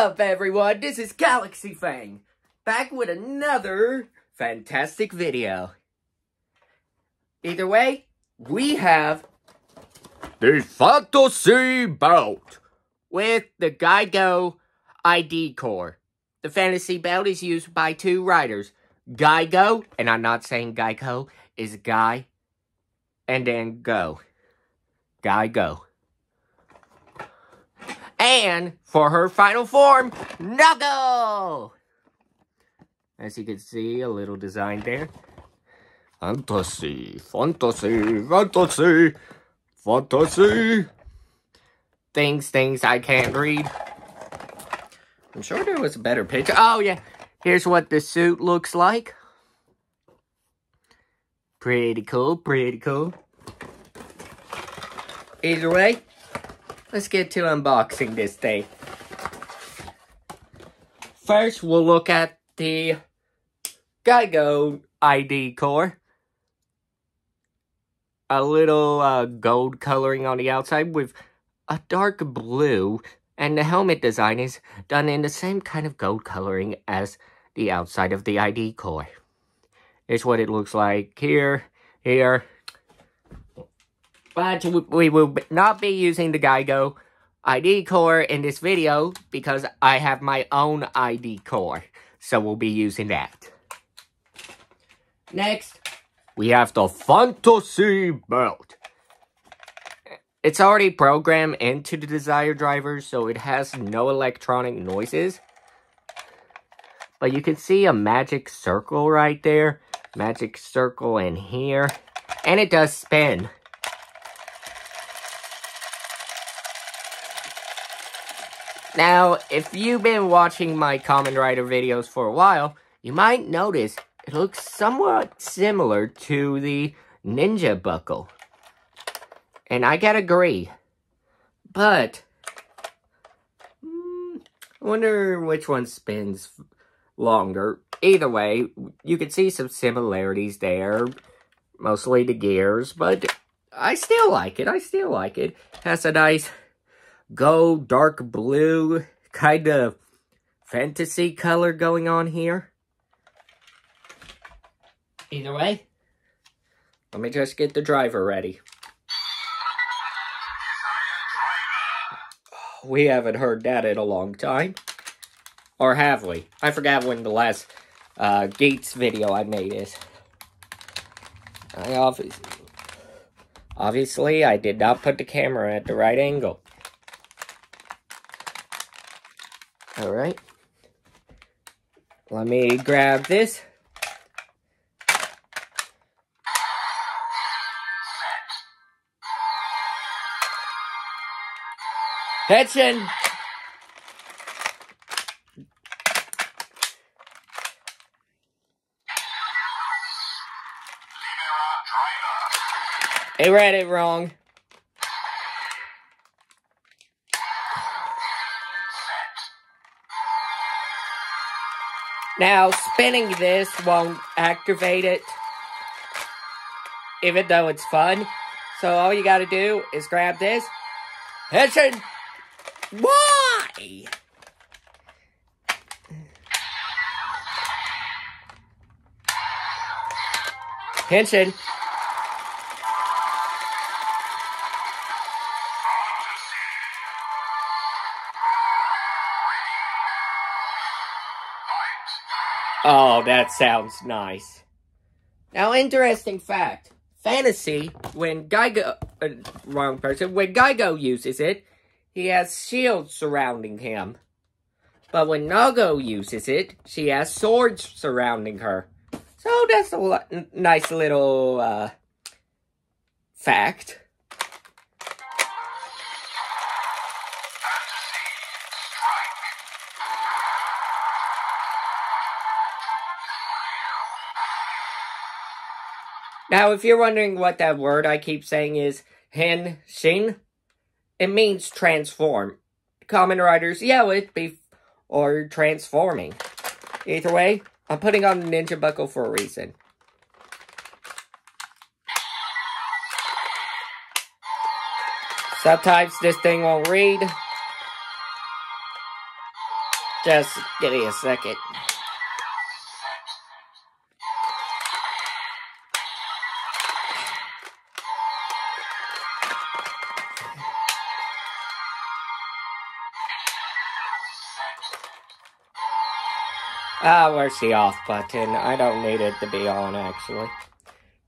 up, everyone? This is Galaxy Fang, back with another fantastic video. Either way, we have the fantasy belt with the Geigo ID core. The fantasy belt is used by two riders. Geigo, and I'm not saying Geico, is Guy, and then Go. Geigo. And for her final form, Nago! As you can see, a little design there. Fantasy, fantasy, fantasy, fantasy. Things I can't read. I'm sure there was a better picture. Oh, yeah. Here's what the suit looks like. Pretty cool, pretty cool. Either way, let's get to unboxing this thing. First, we'll look at the Geigo ID core. A little gold coloring on the outside with a dark blue. And the helmet design is done in the same kind of gold coloring as the outside of the ID core. Here's what it looks like here. But we will not be using the Geigo ID core in this video because I have my own ID core. So we'll be using that. Next, we have the fantasy belt. It's already programmed into the Desire driver, so it has no electronic noises. But you can see a magic circle right there. Magic circle in here. And it does spin. Now, if you've been watching my Kamen Rider videos for a while, you might notice it looks somewhat similar to the ninja buckle. And I gotta agree. But, I wonder which one spins longer. Either way, you can see some similarities there. Mostly the gears, but I still like it. It has a nice gold, dark blue, kind of fantasy color going on here. Either way, let me just get the driver ready. We haven't heard that in a long time. Or have we? I forgot when the last Geats video I made is. Obviously, I did not put the camera at the right angle. Alright. Let me grab this. Attention! I read it wrong. Now, spinning this won't activate it, even though it's fun. So all you gotta do is grab this. Attention! Why? Attention! Oh, that sounds nice. Now, interesting fact. Fantasy, when Geigo... wrong person. When Geigo uses it, he has shields surrounding him. But when Nago uses it, she has swords surrounding her. So that's a nice little fact. Now, if you're wondering what that word I keep saying is, Shin, it means transform. Kamen Riders yell it or transforming. Either way, I'm putting on the ninja buckle for a reason. Sometimes this thing won't read. Just give me a second. Where's the off button? I don't need it to be on, actually.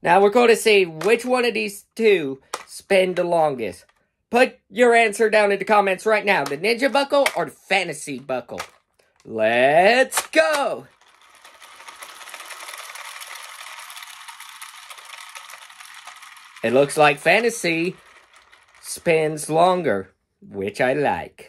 Now we're going to see which one of these two spin the longest. Put your answer down in the comments right now. The Ninja Buckle or the Fantasy Buckle? Let's go! It looks like Fantasy spins longer, which I like.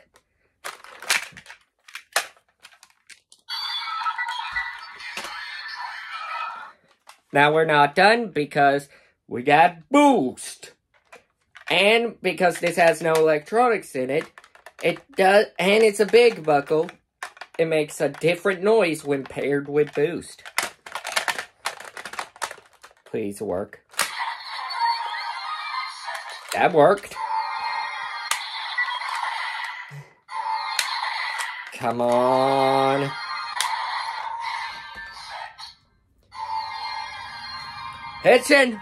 Now we're not done because we got Boost. And because this has no electronics in it, and it's a big buckle, it makes a different noise when paired with Boost. Please work. That worked. Come on. Hitchin'.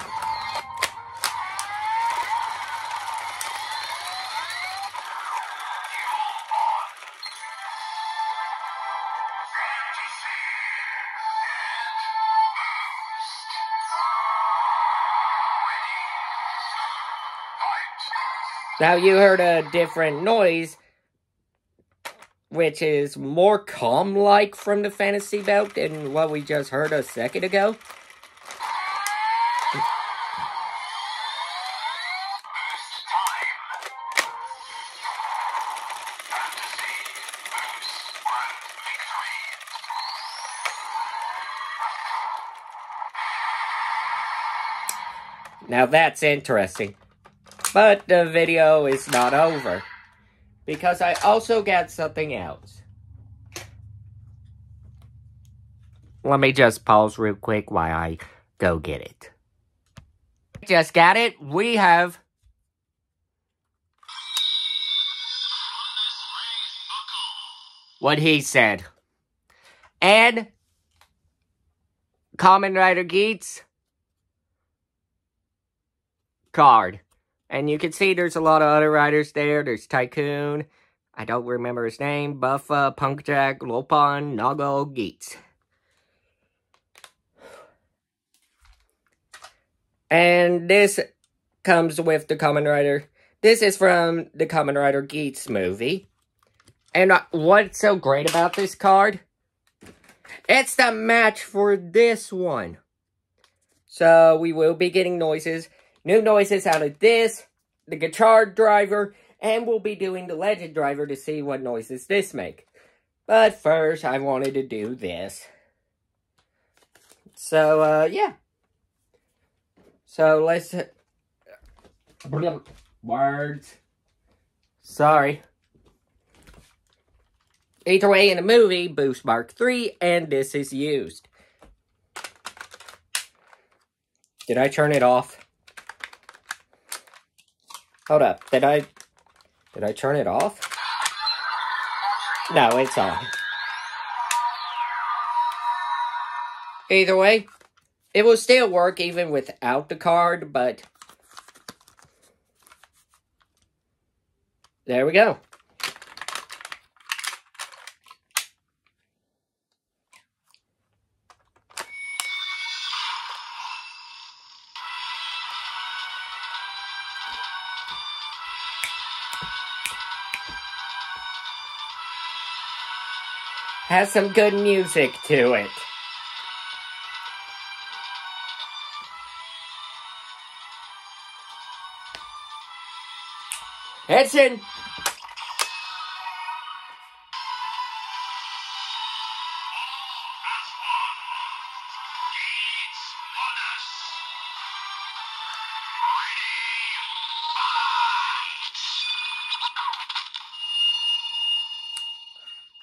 Now you heard a different noise, which is more calm-like from the Fantasy Belt than what we just heard a second ago. Now that's interesting. But the video is not over, because I also got something else. Let me just pause real quick while I go get it. Just got it. We have what he said. And Kamen Rider Geats card. And you can see there's a lot of other riders there. There's Tycoon. I don't remember his name. Buffa, Punkjack, Lopon, Nago, Geats. And this comes with the Kamen Rider. This is from the Kamen Rider Geats movie. And what's so great about this card? It's the match for this one. So we will be getting noises. New noises out of this, the guitar driver, and we'll be doing the legend driver to see what noises this make. But first, I wanted to do this. So, yeah. So, let's... Words. Sorry. Either way, in the movie, Boost Mark 3, and this is used. Did I turn it off? Hold up, did I turn it off? No, it's on. Either way, it will still work even without the card, but there we go. Has some good music to it. Edson!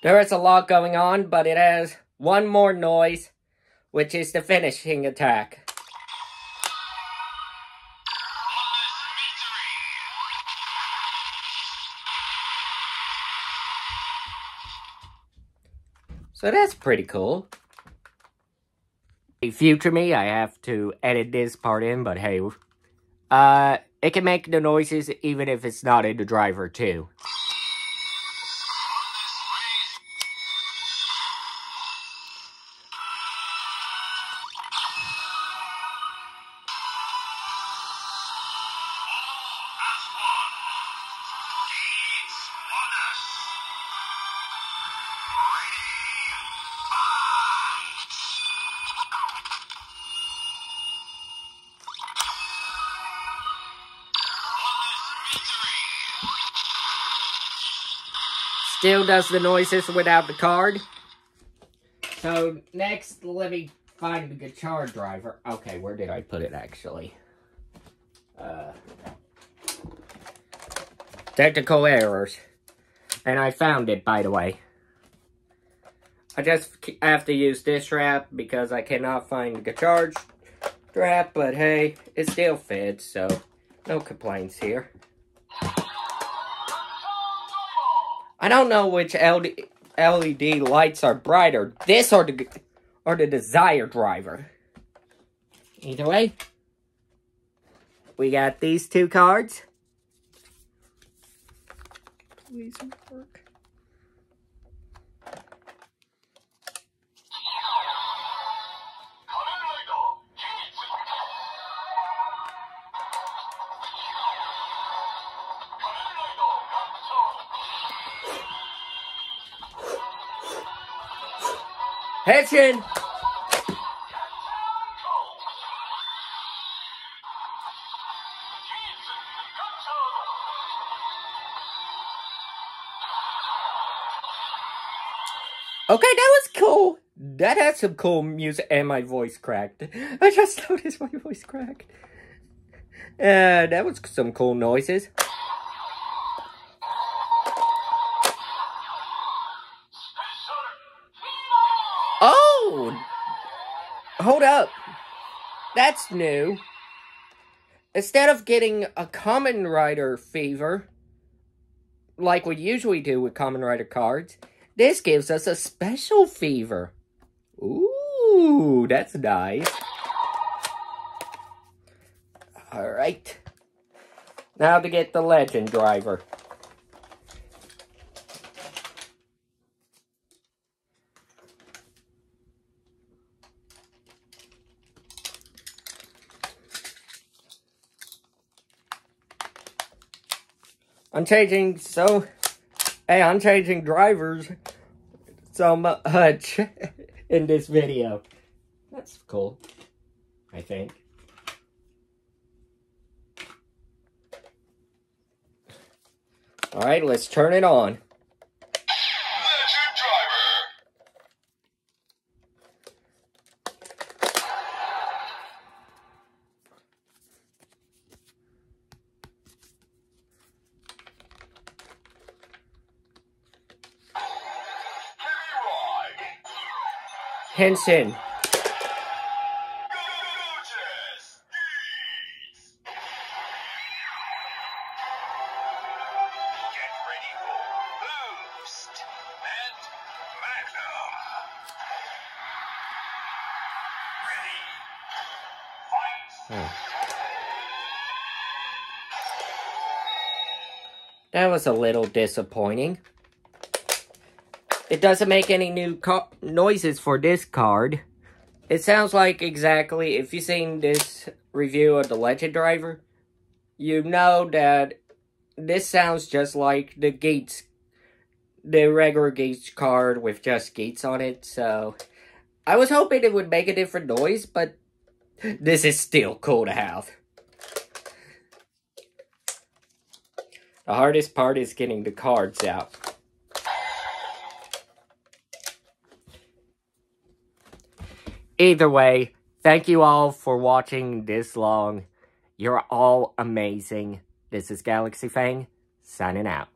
There is a lot going on, but it has one more noise, which is the finishing attack. So that's pretty cool. Future me, I have to edit this part in, but hey, it can make the noises even if it's not in the driver too. Still does the noises without the card. So next, let me find the guitar driver. Okay, where did I put it actually? Technical errors. And I found it, by the way. I just have to use this strap because I cannot find the guitar strap, but hey, it still fits, so no complaints here. I don't know which LED lights are brighter, this or the Desire driver. Either way, we got these two cards. Please work. Henshin! Okay, that was cool. That had some cool music, and my voice cracked. I just noticed my voice cracked. That was some cool noises. Oh! Hold up. That's new. Instead of getting a Kamen Rider fever, like we usually do with Kamen Rider cards, this gives us a special fever. Ooh, that's nice. Alright. Now to get the Legend driver. I'm changing drivers so much in this video. That's cool, I think. Alright, let's turn it on. Legend driver. Henshin. That was a little disappointing. It doesn't make any new noises for this card. It sounds like exactly, if you've seen this review of the Legend driver, you know that this sounds just like the Geats, the regular Geats card with just Geats on it. So I was hoping it would make a different noise, but this is still cool to have. The hardest part is getting the cards out. Either way, thank you all for watching this long. You're all amazing. This is Galaxy Fang, signing out.